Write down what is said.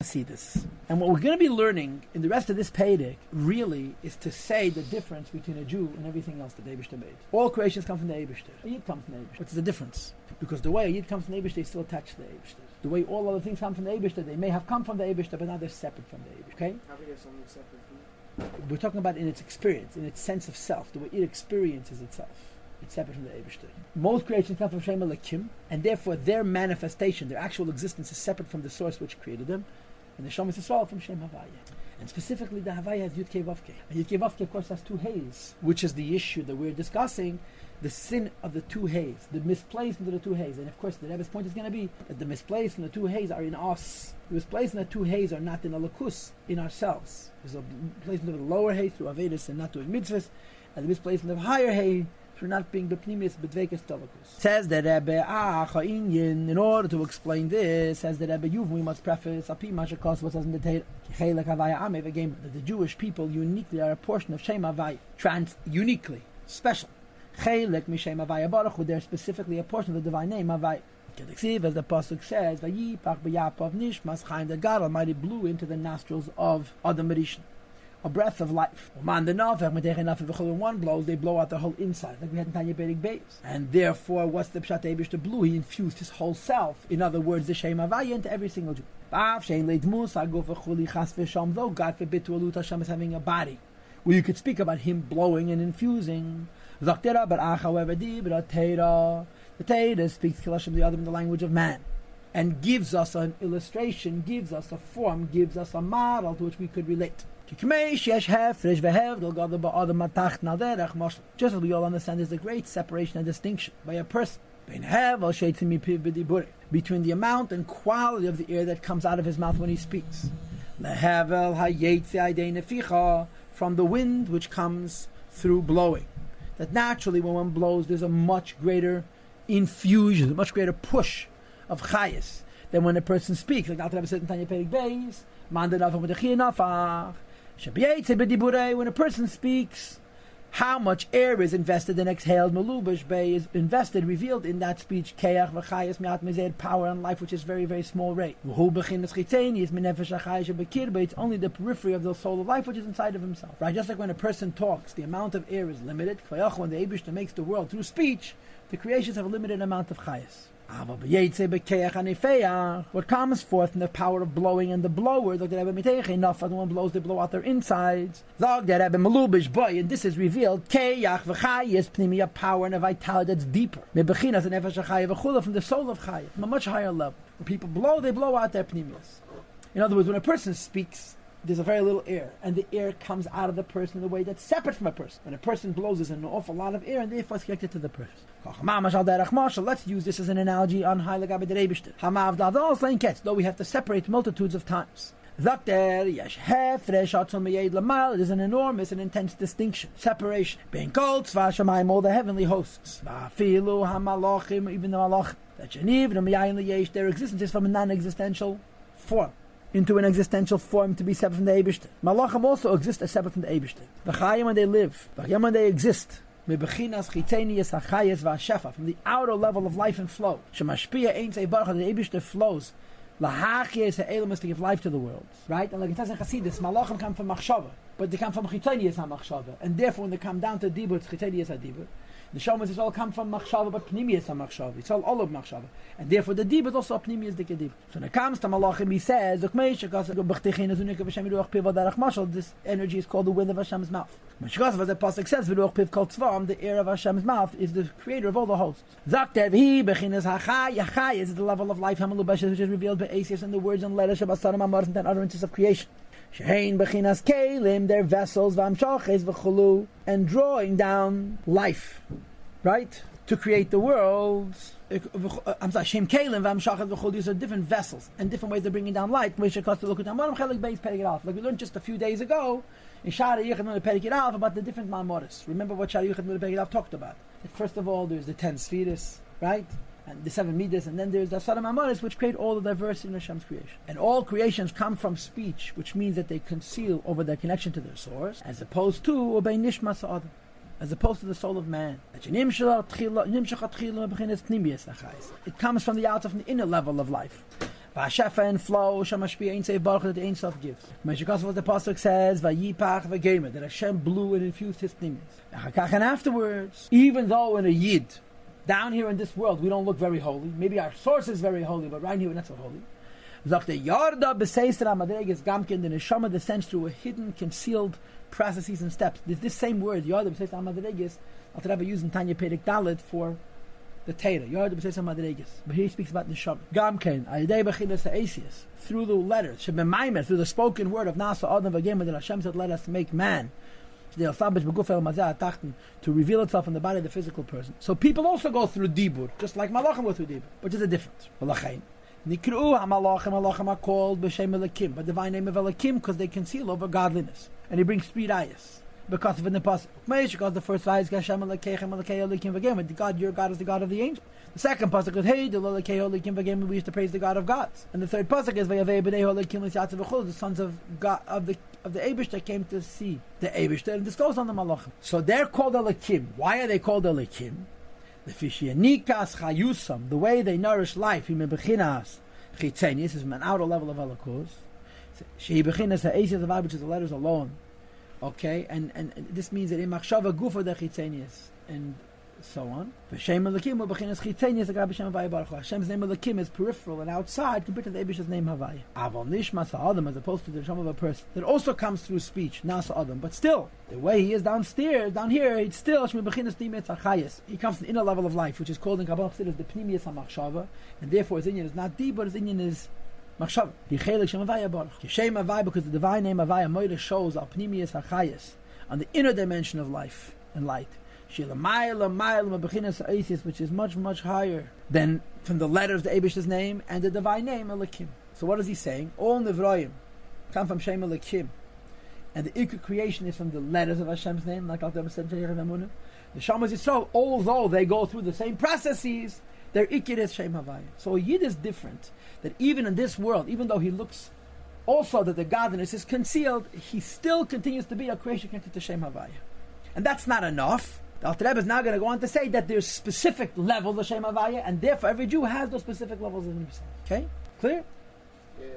See this. And what we're going to be learning in the rest of this Pedic really is to say the difference between a Jew and everything else that the Eibishter made. All creations come from the Eibishter. A Yid comes from the Eibishter. What's the difference? Because the way a Yid comes from the Eibishter is still attached to the Eibishter. The way all other things come from the Eibishter, they may have come from the Eibishter, but now they're separate from the Eibishter. Okay? How can you have something separate from it? We're talking about in its experience, in its sense of self, the way it experiences itself. It's separate from the Eibishter. Most creations come from Shem Elokim, and therefore their manifestation, their actual existence is separate from the source which created them. And the Shomas Yisrael from Shem Havaya. And specifically the Havaya has Yud Kei Vav Kei. And Yud Kei Vav Kei of course has two hays, which is the issue that we're discussing, the sin of the two hays, the misplacement of the two hays. And of course the Rebbe's point is going to be that the misplacement of the two hays are in us. The misplacement of the two hays are not in a lakus, in ourselves. There's a placement of the lower hay through Avedis and not doing mitzvahs, and the misplacement of higher hay for not being bepnimis bedvekes tolakus. Says the Rebbe, in order to explain this, says the Rebbe, we must preface api mashakos what says in the Torah, chelek havaya amev again that the Jewish people uniquely are a portion of Shem Havaya, uniquely, special. Chelek mishem Havaya baruch, they're specifically a portion of the divine name Havaya. As the pasuk says, vayipach b'Yaakov nishmas chaim, that God Almighty blew into the nostrils of Adam Rishon a breath of life. When one blows, they blow out the whole inside, like we had in Tanya Perek Beis. And therefore, what's the Pshat Eibishter blew? He infused his whole self. In other words, the Shem Havaya into every single Jew. Though God forbid to allude Hashem as having a body, where you could speak about him blowing and infusing. But however, the Torah speaks the other in the language of man, and gives us an illustration, gives us a form, gives us a model to which we could relate. Just as we all understand, there's a great separation and distinction by a person between the amount and quality of the air that comes out of his mouth when he speaks, from the wind which comes through blowing. That naturally when one blows, there's a much greater infusion, a much greater push of chayas than when a person speaks. Like Alter Rebbe said in Tanya Perek Beis, when a person speaks, how much air is invested and exhaled, melubash bay is invested, revealed in that speech, keach v'chayas mi'at mezed, power and life, which is very, very small rate. It's only the periphery of the soul of life which is inside of himself. Right? Just like when a person talks, the amount of air is limited. When the Eibishter makes the world through speech, the creations have a limited amount of chayas. What comes forth in the power of blowing and the blower, enough when one blows, they blow out their insides. And this is revealed, power and a vitality that's deeper. From the soul of Chaya, from a much higher level. When people blow, they blow out their pnimius. In other words, when a person speaks, there's a very little air, and the air comes out of the person in a way that's separate from a person. When a person blows, there's an awful lot of air, and therefore it's connected to the person. Let's use this as an analogy on Heilig Abed Eibishter. Though we have to separate multitudes of times. There's an enormous and intense distinction, separation. All the heavenly hosts, even the malachim, their existence is from a non-existential form into an existential form to be separate from the Eibishter. Malachim also exist as separate from the Eibishter. V'chayim when they live, v'chayim when they exist, from the outer level of life and flow. Shemashpia ein sei baruch, the Eibishter flows. Lahachiyas ha'elam is to give life to the world. Right? And like it says in Chassidus, Malachim come from Machshava, but they come from Chitonius HaMachshava. And therefore when they come down to Dibur, it's Chitonius HaDibur. The Shomas all come from Machshava, but Pnimius HaMachshava. It's all of Machshava. And therefore the Dibur is also a Pnimius Dibur. So when it comes to Malachim, he says, this energy is called the wind of Hashem's mouth. As the Pasuk says, the air of Hashem's mouth is the creator of all the hosts. This is the level of life which is revealed by Asius in the words and letters and utterances of creation. Their vessels, and drawing down life, right? To create the world. These are different vessels and different ways of bringing down light. Like we learned just a few days ago in Shara Yichad Nuna Perek Aleph about the different Ma'amoros. Remember what Shara Yichad Nuna Perek Aleph talked about? That first of all, there's the 10 spheres, right? And the 7 midas, and then there's the Asara Ma'amoros, which create all the diversity in Hashem's creation. And all creations come from speech, which means that they conceal over their connection to their source, as opposed to Obey Nishmas Adam, as opposed to the soul of man. It comes from the outer, from the inner level of life. V'ashefa and flow, shamashpia ein seif baruch that the Ein Sof gives. Meshikos what the pasuk says, vayipach v'gemer, that Hashem blew and infused His pnimis. And afterwards, even though in a yid, down here in this world, we don't look very holy. Maybe our source is very holy, but right here we're not so holy. The Yarda b'seisra madreges gamkin, the neshama descends through a hidden, concealed processes and steps. This same word, Yarda b'seisra madreges, I'll try to use in Tanya Perek Dalet for the Torah. Yarda b'seisra madreges. But here he speaks about neshama. Gamkin, ayidei b'chilas ha'esius, through the letters, shebemaimer, through the spoken word of Nasa Adam v'gemer, that Hashem said, let us make man. To reveal itself in the body of the physical person. So people also go through dibur, just like malachim go through dibur, which is a difference. Nikru ha-malachim are called b'shem Elokim, by the divine name of Elokim, because they conceal over godliness. And he brings three ayahs because of the pasuk. Because the first ayah is Hashem Elokechem Elokei Elokim v'gem. God, your God is the God of the angels. The second pasuk is Hey, the Elokei Elokim v'gem. We used to praise the God of gods. And the third pasuk is Vayavei b'nei Elokim l'shatzav v'chol, the sons of God of the Eibush that came to see the Eibush, and this goes on the malachim. So they're called Elokim. Why are they called Elokim? The Fishianikas Chayusam, the way they nourish life, he mebechinas chitzenius, is from an outer level of Elokos. She bechinas ha'esius of which is the letters alone. Okay, and this means that in machshava gufa the chitzenius and so on. V'shem Elokim u'bechinas chitzenius the B'shem Havaya Baruch Hu. Hashem's name Elokim is peripheral and outside compared to the Eibush's name Havaya. Aval nishma sa'adam, as opposed to the neshama of a person that also comes through speech, nasa adam. But still, the way he is down here, it's still shmi bechinas dimet achayis. He comes to the inner level of life, which is called in Kabbalah the pnimius hamachshava, and therefore his inyan is not deep, but his inyan is machshava. Yichelik shem Havaya Baruch. Shem Havaya, because the divine name Havaya Moira shows al pnimius achayis, on the inner dimension of life and light. Which is much, much higher than from the letters of the Eibish's name and the divine name Elokim. So what is he saying? All Nevroim come from Shem Elokim, and the Ikar creation is from the letters of Hashem's name, like Al said, the Shamas Yisrael, although they go through the same processes, their Ikar is Shem Havaya. So a Yid is different, that even in this world, even though he looks also that the godliness is concealed, he still continues to be a creation connected to Shem Havaya. And that's not enough. The Alter Rebbe is now going to go on to say that there's specific levels of Shem Havaya, and therefore every Jew has those specific levels in himself. Okay? Clear? Yeah,